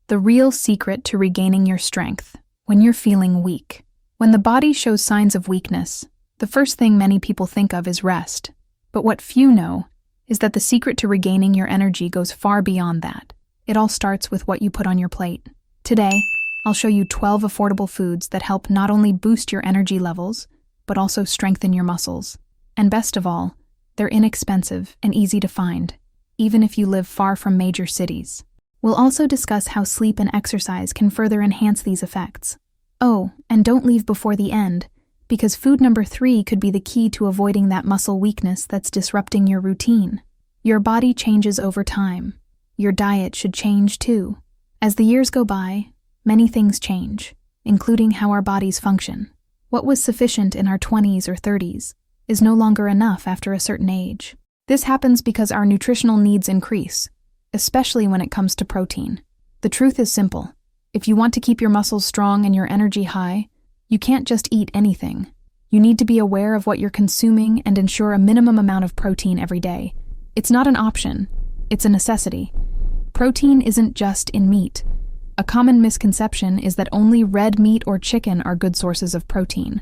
The real secret to regaining your strength when you're feeling weak. When the body shows signs of weakness, the first thing many people think of is rest. But what few know is that the secret to regaining your energy goes far beyond that. It all starts with what you put on your plate. Today, I'll show you 12 affordable foods that help not only boost your energy levels, but also strengthen your muscles. And best of all, they're inexpensive and easy to find, even if you live far from major cities. We'll also discuss how sleep and exercise can further enhance these effects. Oh, and don't leave before the end, because food number 3 could be the key to avoiding that muscle weakness that's disrupting your routine. Your body changes over time. Your diet should change too. As the years go by, many things change, including how our bodies function. What was sufficient in our 20s or 30s is no longer enough after a certain age. This happens because our nutritional needs increase, especially when it comes to protein. The truth is simple. If you want to keep your muscles strong and your energy high, you can't just eat anything. You need to be aware of what you're consuming and ensure a minimum amount of protein every day. It's not an option, it's a necessity. Protein isn't just in meat. A common misconception is that only red meat or chicken are good sources of protein.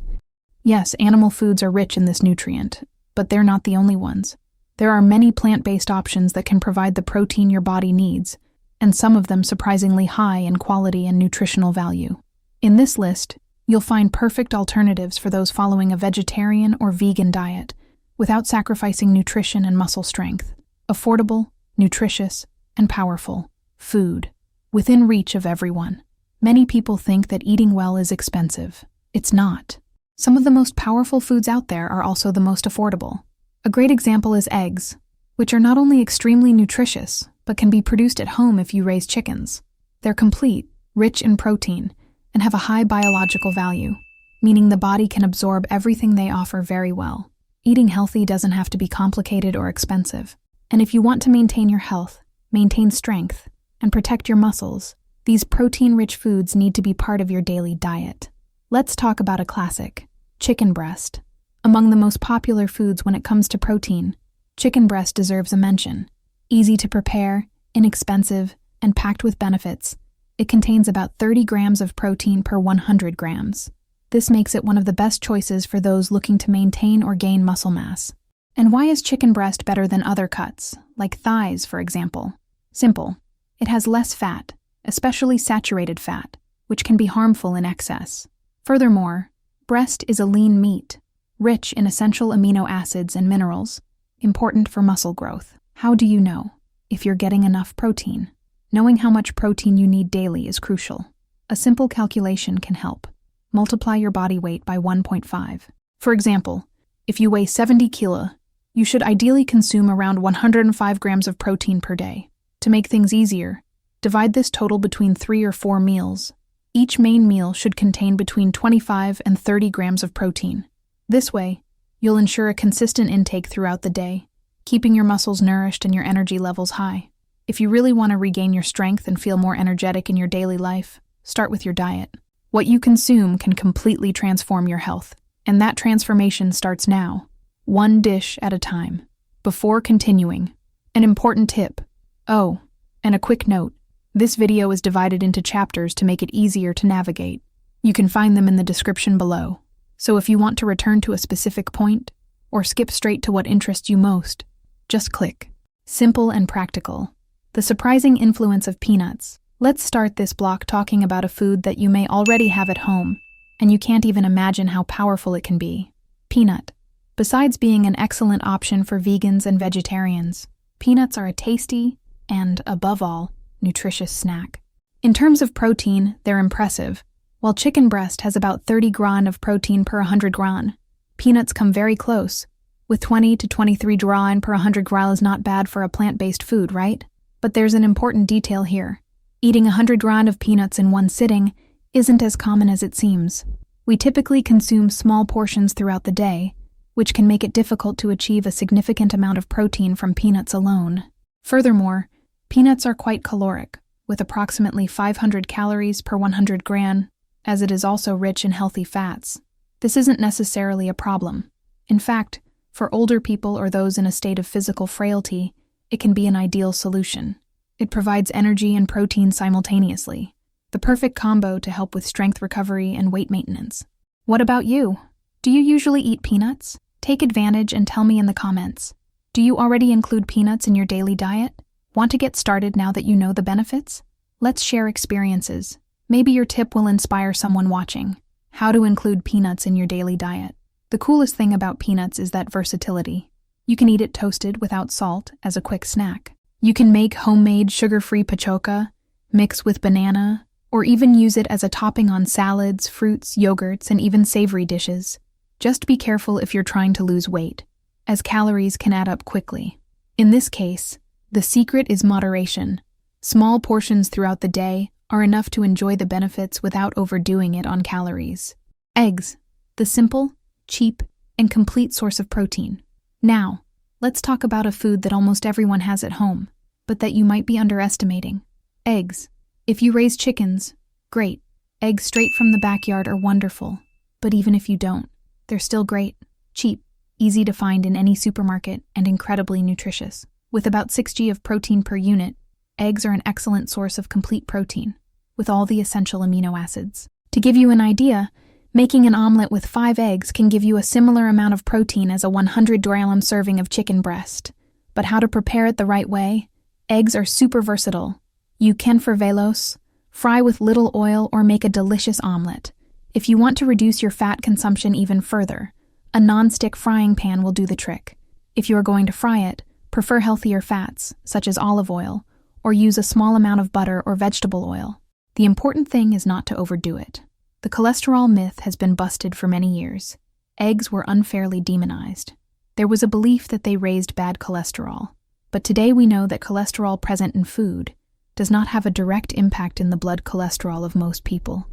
Yes, animal foods are rich in this nutrient, but they're not the only ones. There are many plant-based options that can provide the protein your body needs, and some of them surprisingly high in quality and nutritional value. In this list, you'll find perfect alternatives for those following a vegetarian or vegan diet, without sacrificing nutrition and muscle strength. Affordable, nutritious, and powerful food, within reach of everyone. Many people think that eating well is expensive. It's not. Some of the most powerful foods out there are also the most affordable. A great example is eggs, which are not only extremely nutritious, but can be produced at home if you raise chickens. They're complete, rich in protein, and have a high biological value, meaning the body can absorb everything they offer very well. Eating healthy doesn't have to be complicated or expensive. And if you want to maintain your health, maintain strength, and protect your muscles, these protein-rich foods need to be part of your daily diet. Let's talk about a classic, chicken breast. Among the most popular foods when it comes to protein, chicken breast deserves a mention. Easy to prepare, inexpensive, and packed with benefits, it contains about 30 grams of protein per 100 grams. This makes it one of the best choices for those looking to maintain or gain muscle mass. And why is chicken breast better than other cuts, like thighs, for example? Simple. It has less fat, especially saturated fat, which can be harmful in excess. Furthermore, breast is a lean meat, rich in essential amino acids and minerals, important for muscle growth. How do you know if you're getting enough protein? Knowing how much protein you need daily is crucial. A simple calculation can help. Multiply your body weight by 1.5. For example, if you weigh 70 kilo, you should ideally consume around 105 grams of protein per day. To make things easier, divide this total between 3 or 4 meals. Each main meal should contain between 25 and 30 grams of protein. This way, you'll ensure a consistent intake throughout the day, keeping your muscles nourished and your energy levels high. If you really want to regain your strength and feel more energetic in your daily life, start with your diet. What you consume can completely transform your health, and that transformation starts now, one dish at a time. Before continuing, an important tip. Oh, and a quick note. This video is divided into chapters to make it easier to navigate. You can find them in the description below. So if you want to return to a specific point, or skip straight to what interests you most, just click. Simple and practical. The surprising influence of peanuts. Let's start this block talking about a food that you may already have at home, and you can't even imagine how powerful it can be. Peanut. Besides being an excellent option for vegans and vegetarians, peanuts are a tasty and, above all, nutritious snack. In terms of protein, they're impressive. While chicken breast has about 30 gram of protein per 100 gram, peanuts come very close. With 20 to 23 gram per 100 gram is not bad for a plant-based food, right? But there's an important detail here. Eating 100 gram of peanuts in one sitting isn't as common as it seems. We typically consume small portions throughout the day, which can make it difficult to achieve a significant amount of protein from peanuts alone. Furthermore, peanuts are quite caloric, with approximately 500 calories per 100 gram, as it is also rich in healthy fats. This isn't necessarily a problem. In fact, for older people or those in a state of physical frailty, it can be an ideal solution. It provides energy and protein simultaneously, the perfect combo to help with strength recovery and weight maintenance. What about you? Do you usually eat peanuts? Take advantage and tell me in the comments. Do you already include peanuts in your daily diet? Want to get started now that you know the benefits? Let's share experiences. Maybe your tip will inspire someone watching. How to include peanuts in your daily diet. The coolest thing about peanuts is that versatility. You can eat it toasted without salt as a quick snack. You can make homemade sugar-free pachoka, mix with banana, or even use it as a topping on salads, fruits, yogurts, and even savory dishes. Just be careful if you're trying to lose weight, as calories can add up quickly. In this case, the secret is moderation. Small portions throughout the day are enough to enjoy the benefits without overdoing it on calories. Eggs, the simple, cheap, and complete source of protein. Now, let's talk about a food that almost everyone has at home, but that you might be underestimating. Eggs. If you raise chickens, great. Eggs straight from the backyard are wonderful. But even if you don't, they're still great, cheap, easy to find in any supermarket, and incredibly nutritious. With about 6 g of protein per unit, eggs are an excellent source of complete protein, with all the essential amino acids. To give you an idea, making an omelet with 5 eggs can give you a similar amount of protein as a 100-gram serving of chicken breast. But how to prepare it the right way? Eggs are super versatile. You can fervelos, fry with little oil, or make a delicious omelet. If you want to reduce your fat consumption even further, a non-stick frying pan will do the trick. If you are going to fry it, prefer healthier fats, such as olive oil, or use a small amount of butter or vegetable oil. The important thing is not to overdo it. The cholesterol myth has been busted for many years. Eggs were unfairly demonized. There was a belief that they raised bad cholesterol. But today we know that cholesterol present in food does not have a direct impact in the blood cholesterol of most people.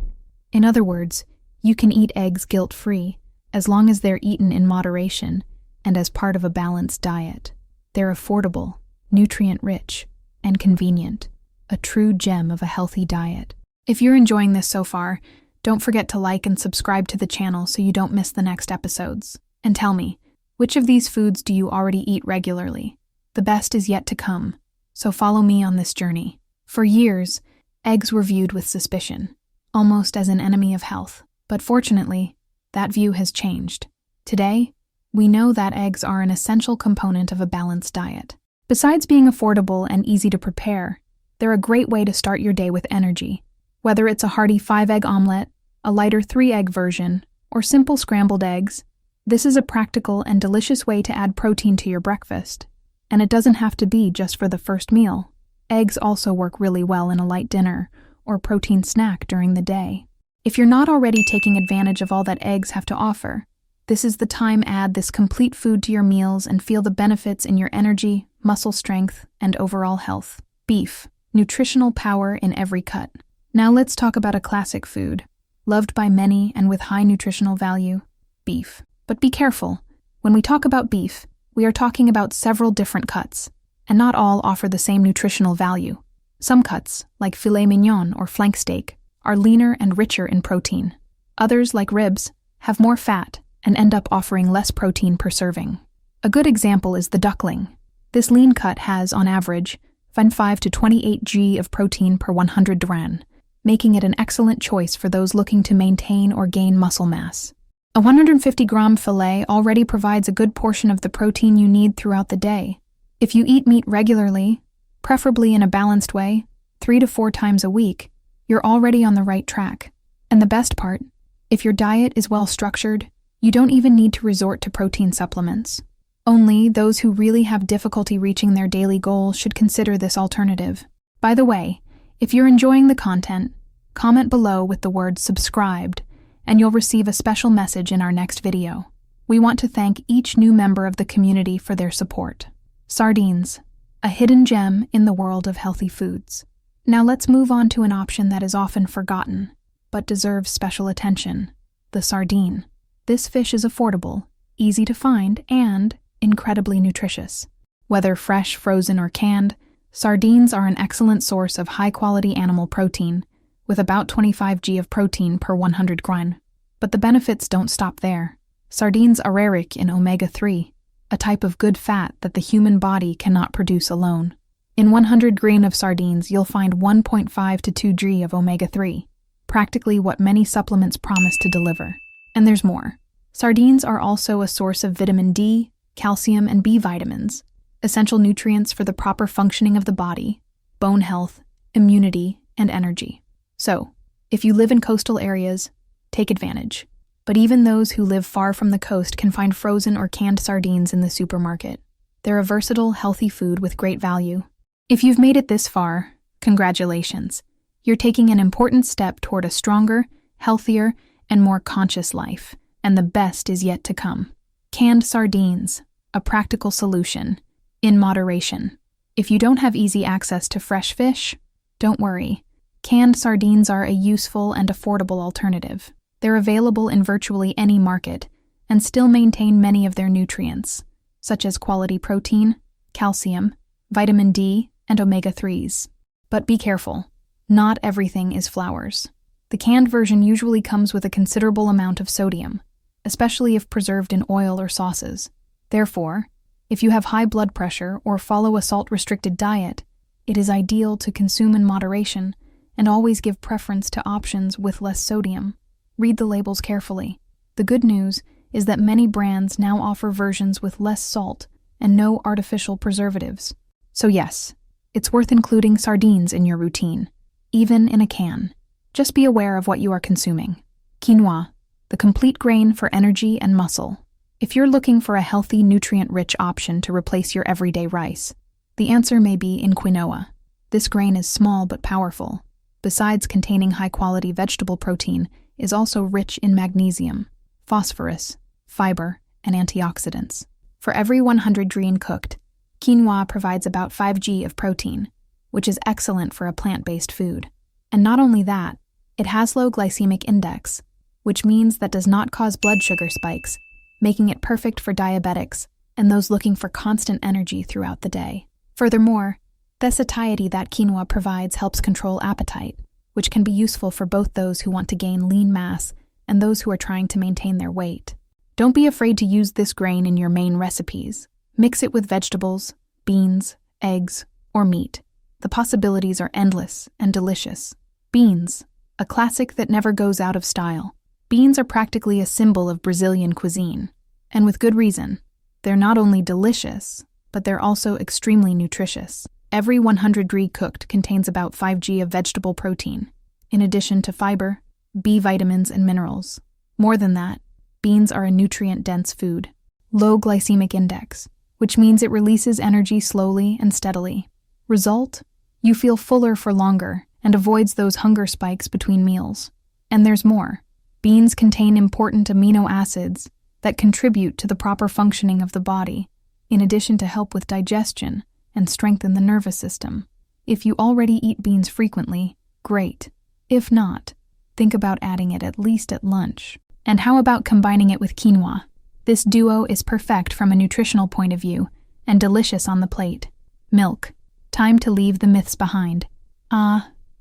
In other words, you can eat eggs guilt-free as long as they're eaten in moderation and as part of a balanced diet. They're affordable, nutrient-rich, and convenient, a true gem of a healthy diet. If you're enjoying this so far, don't forget to like and subscribe to the channel so you don't miss the next episodes. And tell me, which of these foods do you already eat regularly? The best is yet to come, so follow me on this journey. For years, eggs were viewed with suspicion, almost as an enemy of health. But fortunately, that view has changed. Today, we know that eggs are an essential component of a balanced diet. Besides being affordable and easy to prepare, they're a great way to start your day with energy. Whether it's a hearty 5-egg omelet, a lighter 3-egg version, or simple scrambled eggs, this is a practical and delicious way to add protein to your breakfast. And it doesn't have to be just for the first meal. Eggs also work really well in a light dinner or protein snack during the day. If you're not already taking advantage of all that eggs have to offer, this is the time. Add this complete food to your meals and feel the benefits in your energy, muscle strength, and overall health. Beef, nutritional power in every cut. Now let's talk about a classic food, loved by many and with high nutritional value, beef. But be careful. When we talk about beef, we are talking about several different cuts, and not all offer the same nutritional value. Some cuts, like filet mignon or flank steak, are leaner and richer in protein. Others, like ribs, have more fat and end up offering less protein per serving. A good example is the duckling. This lean cut has, on average, 5 to 28 g of protein per 100 gram, making it an excellent choice for those looking to maintain or gain muscle mass. A 150-gram fillet already provides a good portion of the protein you need throughout the day. If you eat meat regularly, preferably in a balanced way, 3 to 4 times a week, you're already on the right track. And the best part, if your diet is well structured, you don't even need to resort to protein supplements. Only those who really have difficulty reaching their daily goals should consider this alternative. By the way, if you're enjoying the content, comment below with the word subscribed, and you'll receive a special message in our next video. We want to thank each new member of the community for their support. Sardines, a hidden gem in the world of healthy foods. Now let's move on to an option that is often forgotten, but deserves special attention: the sardine. This fish is affordable, easy to find, and incredibly nutritious. Whether fresh, frozen, or canned, sardines are an excellent source of high-quality animal protein, with about 25 g of protein per 100 gram. But the benefits don't stop there. Sardines are rich in omega-3, a type of good fat that the human body cannot produce alone. In 100 grain of sardines, you'll find 1.5 to 2 g of omega-3, practically what many supplements promise to deliver. And there's more. Sardines are also a source of vitamin D, calcium, and B vitamins, essential nutrients for the proper functioning of the body, bone health, immunity, and energy. So, if you live in coastal areas, take advantage. But even those who live far from the coast can find frozen or canned sardines in the supermarket. They're a versatile, healthy food with great value. If you've made it this far, congratulations. You're taking an important step toward a stronger, healthier, and more conscious life, and the best is yet to come. Canned sardines, a practical solution, in moderation. If you don't have easy access to fresh fish, don't worry. Canned sardines are a useful and affordable alternative. They're available in virtually any market and still maintain many of their nutrients, such as quality protein, calcium, vitamin D, and omega-3s. But be careful. Not everything is flowers. The canned version usually comes with a considerable amount of sodium, especially if preserved in oil or sauces. Therefore, if you have high blood pressure or follow a salt-restricted diet, it is ideal to consume in moderation and always give preference to options with less sodium. Read the labels carefully. The good news is that many brands now offer versions with less salt and no artificial preservatives. So yes, it's worth including sardines in your routine, even in a can. Just be aware of what you are consuming. Quinoa, the complete grain for energy and muscle. If you're looking for a healthy, nutrient-rich option to replace your everyday rice, the answer may be in quinoa. This grain is small but powerful. Besides containing high-quality vegetable protein, is also rich in magnesium, phosphorus, fiber, and antioxidants. For every 100 green cooked, quinoa provides about 5 g of protein, which is excellent for a plant-based food. And not only that, it has low glycemic index, which means that does not cause blood sugar spikes, making it perfect for diabetics and those looking for constant energy throughout the day. Furthermore, the satiety that quinoa provides helps control appetite, which can be useful for both those who want to gain lean mass and those who are trying to maintain their weight. Don't be afraid to use this grain in your main recipes. Mix it with vegetables, beans, eggs, or meat. The possibilities are endless and delicious. Beans, a classic that never goes out of style. Beans are practically a symbol of Brazilian cuisine, and with good reason. They're not only delicious, but they're also extremely nutritious. Every 100 g cooked contains about 5 g of vegetable protein, in addition to fiber, B vitamins, and minerals. More than that, beans are a nutrient-dense food. Low glycemic index, which means it releases energy slowly and steadily. Result? You feel fuller for longer and avoids those hunger spikes between meals. And there's more. Beans contain important amino acids that contribute to the proper functioning of the body, in addition to help with digestion and strengthen the nervous system. If you already eat beans frequently, great. If not, think about adding it at least at lunch. And how about combining it with quinoa? This duo is perfect from a nutritional point of view and delicious on the plate. Milk. Time to leave the myths behind.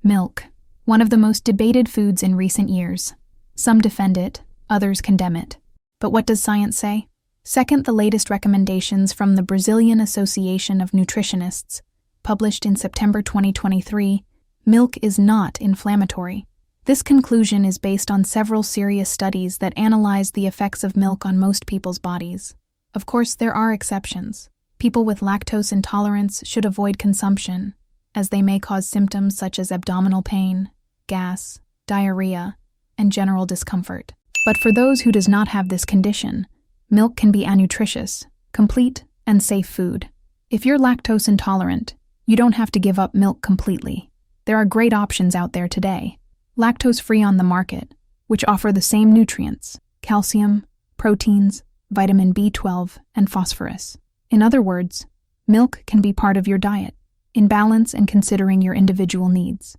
Milk. One of the most debated foods in recent years. Some defend it, others condemn it. But what does science say? Second, the latest recommendations from the Brazilian Association of Nutritionists, published in September 2023, milk is not inflammatory. This conclusion is based on several serious studies that analyze the effects of milk on most people's bodies. Of course, there are exceptions. People with lactose intolerance should avoid consumption, as they may cause symptoms such as abdominal pain, gas, diarrhea, and general discomfort. But for those who does not have this condition, milk can be a nutritious, complete, and safe food. If you're lactose intolerant, you don't have to give up milk completely. There are great options out there today, lactose-free on the market, which offer the same nutrients, calcium, proteins, vitamin B12, and phosphorus. In other words, milk can be part of your diet, in balance and considering your individual needs.